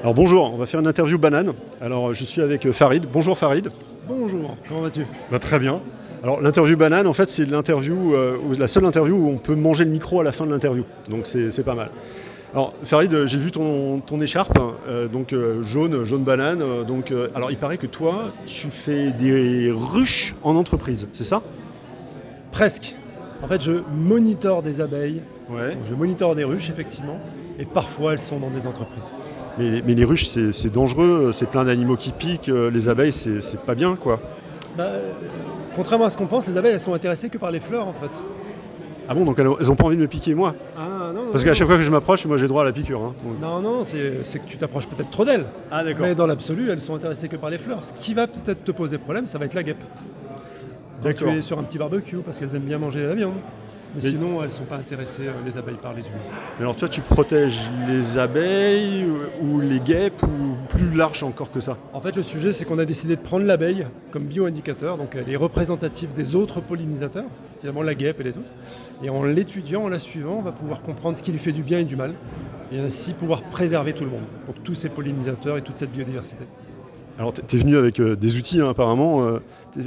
Alors bonjour, on va faire une interview banane. Alors je suis avec Farid. Bonjour Farid. Bonjour, comment vas-tu? Très bien. Alors l'interview banane, en fait, c'est l'interview, la seule interview où on peut manger le micro à la fin de l'interview. Donc c'est pas mal. Alors Farid, j'ai vu ton écharpe, jaune banane. Alors il paraît que toi, tu fais des ruches en entreprise, c'est ça? Presque. En fait, je monitore des abeilles, Ouais. je monitore des ruches, effectivement, et parfois elles sont dans des entreprises. Mais les ruches, c'est dangereux, c'est plein d'animaux qui piquent, les abeilles, c'est pas bien, quoi. Bah, contrairement à ce qu'on pense, les abeilles, elles sont intéressées que par les fleurs, en fait. Ah bon, donc elles ont pas envie de me piquer, moi? Ah non, Parce qu'à chaque fois que je m'approche, moi j'ai droit à la piqûre. Hein. non, c'est que tu t'approches peut-être trop d'elles. Ah d'accord. Mais dans l'absolu, elles sont intéressées que par les fleurs. Ce qui va peut-être te poser problème, ça va être la guêpe. Quand tu D'accord. es sur un petit barbecue, parce qu'elles aiment bien manger la viande. Mais Mais- sinon, elles ne sont pas intéressées, les abeilles, par les humains. Mais alors toi, tu protèges les abeilles ou les guêpes ou plus large encore que ça? En fait, le sujet, c'est qu'on a décidé de prendre l'abeille comme bioindicateur, donc elle est représentative des autres pollinisateurs, finalement la guêpe et les autres. Et en l'étudiant, en la suivant, on va pouvoir comprendre ce qui lui fait du bien et du mal, et ainsi pouvoir préserver tout le monde, donc tous ces pollinisateurs et toute cette biodiversité. Alors t'es venu avec des outils hein, apparemment.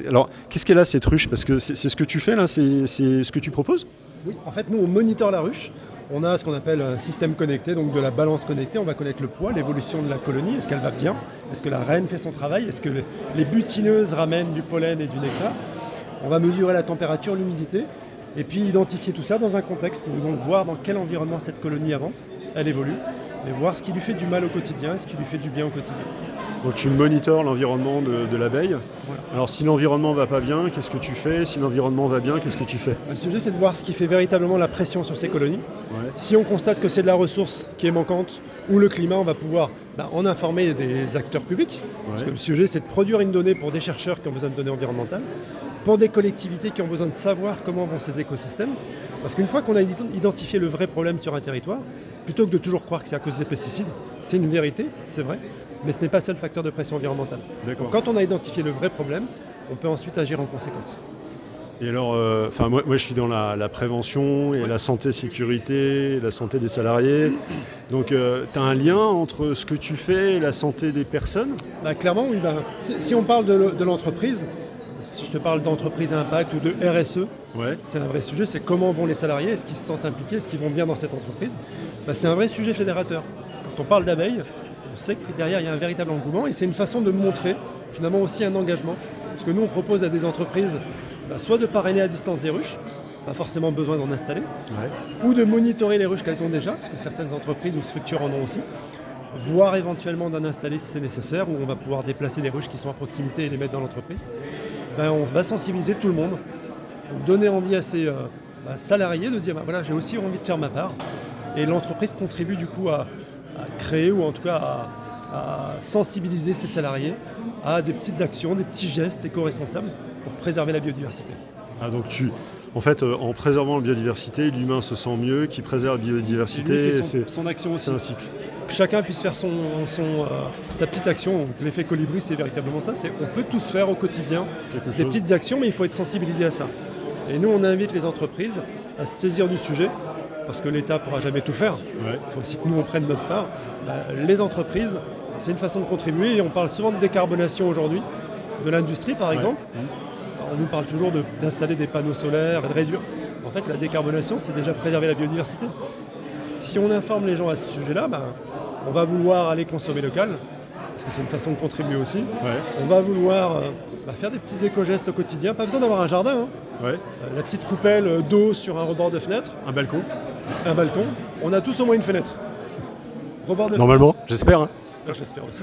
Alors qu'est-ce qu'elle a cette ruche? Parce que c'est ce que tu fais là, c'est ce que tu proposes? Oui, en fait, nous, on monitore la ruche. On a ce qu'on appelle un système connecté, donc de la balance connectée. On va connaître le poids, l'évolution de la colonie. Est-ce qu'elle va bien? Est-ce que la reine fait son travail? Est-ce que les butineuses ramènent du pollen et du nectar? On va mesurer la température, l'humidité, et puis identifier tout ça dans un contexte. Donc voir dans quel environnement cette colonie avance, elle évolue, et voir ce qui lui fait du mal au quotidien et ce qui lui fait du bien au quotidien. Donc tu monitores l'environnement de l'abeille. Voilà. Alors si l'environnement va pas bien, qu'est-ce que tu fais? Si l'environnement va bien, qu'est-ce que tu fais? Le sujet, c'est de voir ce qui fait véritablement la pression sur ces colonies. Ouais. Si on constate que c'est de la ressource qui est manquante ou le climat, on va pouvoir en informer des acteurs publics. Parce que le sujet, c'est de produire une donnée pour des chercheurs qui ont besoin de données environnementales, pour des collectivités qui ont besoin de savoir comment vont ces écosystèmes. Parce qu'une fois qu'on a identifié le vrai problème sur un territoire, plutôt que de toujours croire que c'est à cause des pesticides, c'est une vérité, c'est vrai, mais ce n'est pas le seul facteur de pression environnementale. D'accord. Quand on a identifié le vrai problème, on peut ensuite agir en conséquence. Et alors, moi je suis dans la prévention et la santé sécurité, la santé des salariés. Donc tu as un lien entre ce que tu fais et la santé des personnes? Clairement, oui. Si on parle de l'entreprise, si je te parle d'entreprise à impact ou de RSE, Ouais. c'est un vrai sujet, c'est comment vont les salariés, est-ce qu'ils se sentent impliqués, est-ce qu'ils vont bien dans cette entreprise. C'est un vrai sujet fédérateur. Quand on parle d'abeilles, on sait que derrière il y a un véritable engouement et c'est une façon de montrer finalement aussi un engagement. Parce que nous on propose à des entreprises soit de parrainer à distance des ruches, pas forcément besoin d'en installer, Ouais. ou de monitorer les ruches qu'elles ont déjà, parce que certaines entreprises ou structures en ont aussi, voire éventuellement d'en installer si c'est nécessaire, où on va pouvoir déplacer les ruches qui sont à proximité et les mettre dans l'entreprise. On va sensibiliser tout le monde, donner envie à ces salariés de dire voilà, j'ai aussi envie de faire ma part. Et l'entreprise contribue du coup à créer ou en tout cas à sensibiliser ses salariés à des petites actions, des petits gestes éco-responsables pour préserver la biodiversité. Ah, donc en fait, en préservant la biodiversité, l'humain se sent mieux, qui préserve la Et lui biodiversité, fait son action aussi. c'est un cycle. Que chacun puisse faire sa petite action. Donc, l'effet colibri, c'est véritablement ça. On peut tous faire au quotidien Quelque des chose. petites actions, mais il faut être sensibilisé à ça. Et nous, on invite les entreprises à se saisir du sujet, parce que l'État ne pourra jamais tout faire. Ouais. Il faut aussi que nous, on prenne notre part. Les entreprises, c'est une façon de contribuer, et on parle souvent de décarbonation aujourd'hui, de l'industrie par exemple. Ouais. On nous parle toujours d'installer des panneaux solaires et de réduire. En fait, la décarbonation, c'est déjà préserver la biodiversité. Si on informe les gens à ce sujet-là, on va vouloir aller consommer local, parce que c'est une façon de contribuer aussi. Ouais. On va vouloir faire des petits éco-gestes au quotidien, pas besoin d'avoir un jardin. Ouais. La petite coupelle d'eau sur un rebord de fenêtre, Un balcon. un balcon, on a tous au moins une fenêtre. Rebord de Normalement, j'espère. Hein. fenêtre, j'espère aussi.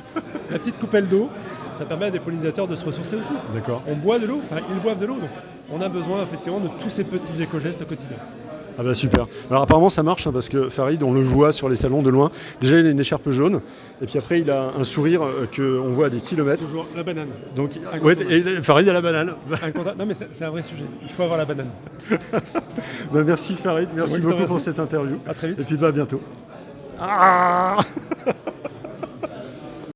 La petite coupelle d'eau, ça permet à des pollinisateurs de se ressourcer aussi. D'accord. On boit de l'eau, ils boivent de l'eau, donc on a besoin effectivement de tous ces petits éco-gestes au quotidien. Ah bah super. Alors apparemment ça marche hein, parce que Farid, on le voit sur les salons de loin. Déjà il a une écharpe jaune et puis après il a un sourire qu'on voit à des kilomètres. Toujours la banane. Donc ouais, et Farid a la banane. Non mais c'est un vrai sujet, il faut avoir la banane. Merci Farid, merci moi qui te beaucoup pour remercie. cette interview. À très vite. Et puis à bientôt. Ah